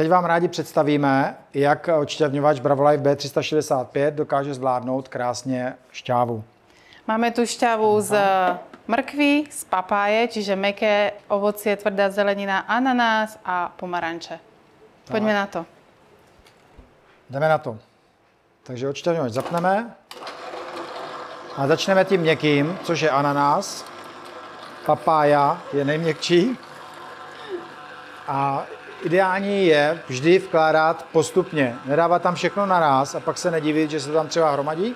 Teď vám rádi představíme, jak odšťavňovač Bravolife B365 dokáže zvládnout krásně šťávu. Máme tu šťavu z mrkvy, z papáje, čiže mäkké ovocie, tvrdá zelenina, ananás a pomaranče. Pojďme na to. Jdeme na to. Takže odšťavňovač zapneme a začneme tím měkkým, což je ananás. Papája je nejměkčí. A ideální je vždy vkládat postupně. Nedávat tam všechno naraz a pak se nedivit, že se to tam třeba hromadí,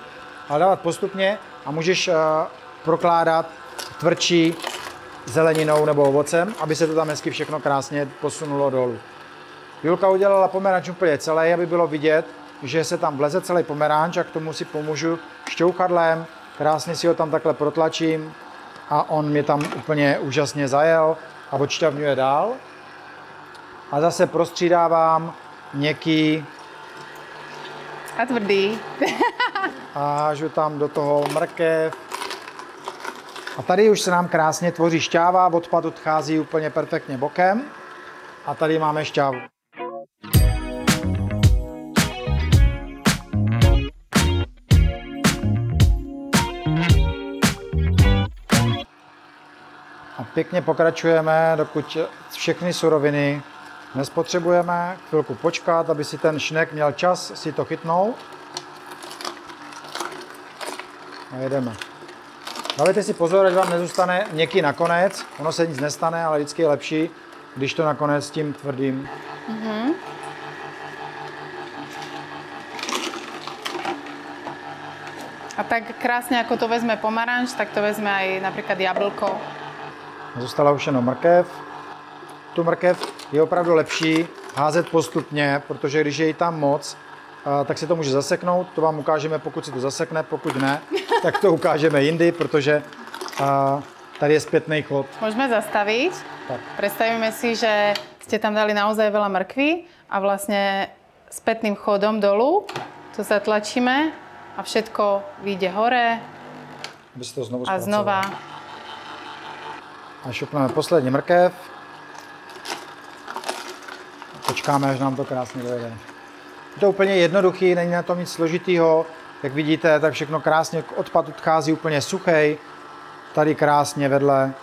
ale dávat postupně a můžeš prokládat tvrdší zeleninou nebo ovocem, aby se to tam hezky všechno krásně posunulo dolů. Julka udělala pomeranč úplně celý, aby bylo vidět, že se tam vleze celý pomeranč a k tomu si pomůžu šťouchadlem. Krásně si ho tam takhle protlačím a on mě tam úplně úžasně zajel a odšťavňuje dál. A zase prostřídávám měkký a tvrdý. A hážu tam do toho mrkev. A tady už se nám krásně tvoří šťáva, odpad odchází úplně perfektně bokem. A tady máme šťávu. A pěkně pokračujeme, dokud všechny suroviny nespotřebujeme. Chvilku počkat, aby si ten šnek měl čas si to chytnout. A jedeme. Dávejte si pozor, ať vám nezůstane měkký nakonec. Ono se nic nestane, ale vždycky je lepší, když to nakonec s tím tvrdým. A tak krásně, jako to vezme pomaranč, tak to vezme aj například jablko. Zůstala už jenom mrkev. Tu mrkev je opravdu lepší házet postupně, protože když je jí tam moc, tak se to může zaseknout. To vám ukážeme, pokud se to zasekne, pokud ne, tak to ukážeme jindy, protože tady je zpětný chod. Můžeme zastavit. Tak. Představíme si, že jste tam dali naozaj veľa mrkvy a vlastně spätným chodom dolů to zatlačíme a všetko vyjde hore Aby se to znovu a znova. A šupneme poslední mrkev. Počkáme, až nám to krásně dojde. Je to úplně jednoduchý, není na tom nic složitýho. Jak vidíte, tak všechno krásně, odpad odchází úplně suchý. Tady krásně vedle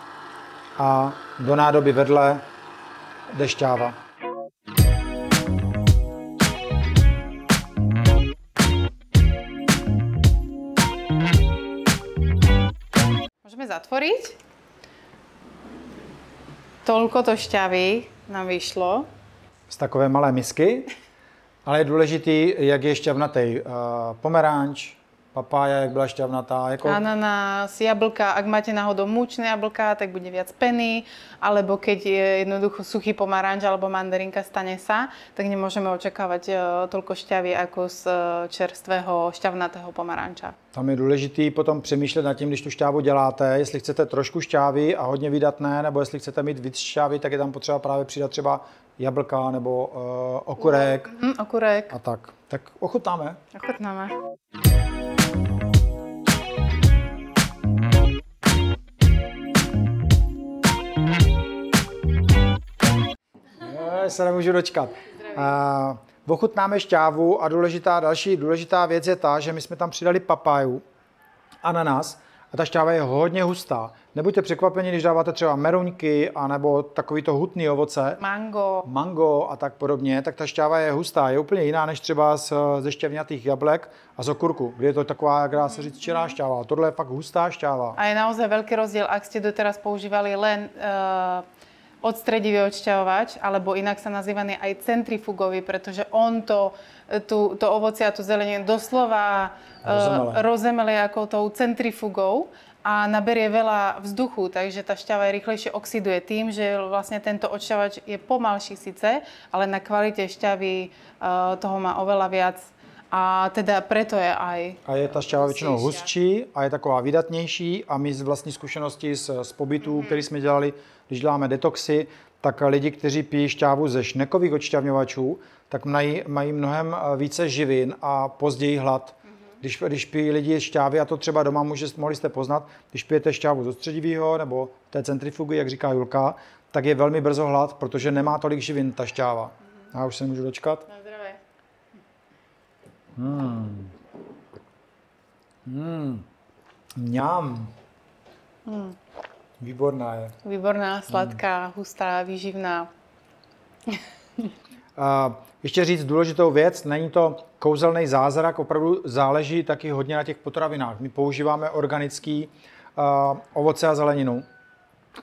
a do nádoby vedle jde šťáva. Můžeme zatvorit. Toľko to šťavy nám vyšlo. Z takové malé misky, ale je důležitý, jak je šťavnatý pomeranč, papája, jak byla šťavnatá. Jako... Ananás, jablka, ak máte náhodou mučné jablka, tak bude viac peny, alebo keď je jednoducho suchý pomaranč alebo mandarinka stane sa, tak nemôžeme očakávať toľko šťavy ako z čerstvého šťavnatého pomaranča. Tam je důležitý potom přemýšlet nad tím, když tu šťávu děláte, jestli chcete trošku šťávy a hodně vydatné, nebo jestli chcete mít víc šťávy, tak je tam potřeba právě přidat třeba jablka nebo okurek. Okurek. A tak. Tak ochutnáme. Ochutnáme. Se nemůžu dočkat. Ochutnáme šťávu a další důležitá věc je ta, že my jsme tam přidali papáju, ananás a ta šťáva je hodně hustá. Nebuďte překvapeni, když dáváte třeba meruňky anebo takovýto hutný ovoce. Mango a tak podobně, tak ta šťáva je hustá. Je úplně jiná než třeba ze šťavnatých jablek a z okurku, kde je to taková, jak dá se říct, čirá šťáva. Tohle je fakt hustá šťáva. A je naozaj veľký rozdiel, ak ste doteraz používali len odstredivý odšťahovač, alebo inak sa nazývaný aj centrifugový, pretože on to ovocie a tú zeleninu doslova rozemele ako tou centrifugou a naberie veľa vzduchu, takže tá šťava rýchlejšie oxiduje tým, že vlastne tento odšťahovač je pomalší síce, ale na kvalite šťavy toho má oveľa viac. A teda preto je aj... A je ta šťáva většinou hustší a je taková vydatnější a my z vlastní zkušenosti z pobytů, který jsme dělali, když děláme detoxy, tak lidi, kteří pijí šťávu ze šnekových odšťavňovačů, tak mají mnohem více živin a později hlad. Když pijí lidi šťávy, a to třeba doma mohli jste poznat, když pijete šťávu z odstředivého nebo té centrifugy, jak říká Julka, tak je velmi brzo hlad, protože nemá tolik živin ta šťáva. Já už se nemůžu dočkat. Na zdravé. Mňam. Výborná je. Výborná, sladká, hustá, výživná. Ještě říct důležitou věc, není to kouzelný zázrak, opravdu záleží taky hodně na těch potravinách. My používáme organický ovoce a zeleninu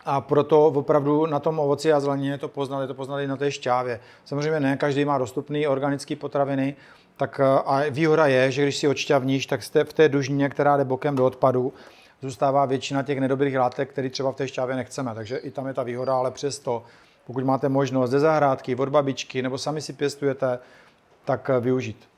a proto opravdu na tom ovoci a zelenině je to poznat i na té šťávě. Samozřejmě ne každý má dostupný organické potraviny, tak a výhoda je, že když si odšťavníš, tak v té dužnině, která jde bokem do odpadu, zůstává většina těch nedobrých látek, které třeba v té šťávě nechceme. Takže i tam je ta výhoda, ale přesto, pokud máte možnost ze zahrádky, od babičky nebo sami si pěstujete, tak využít.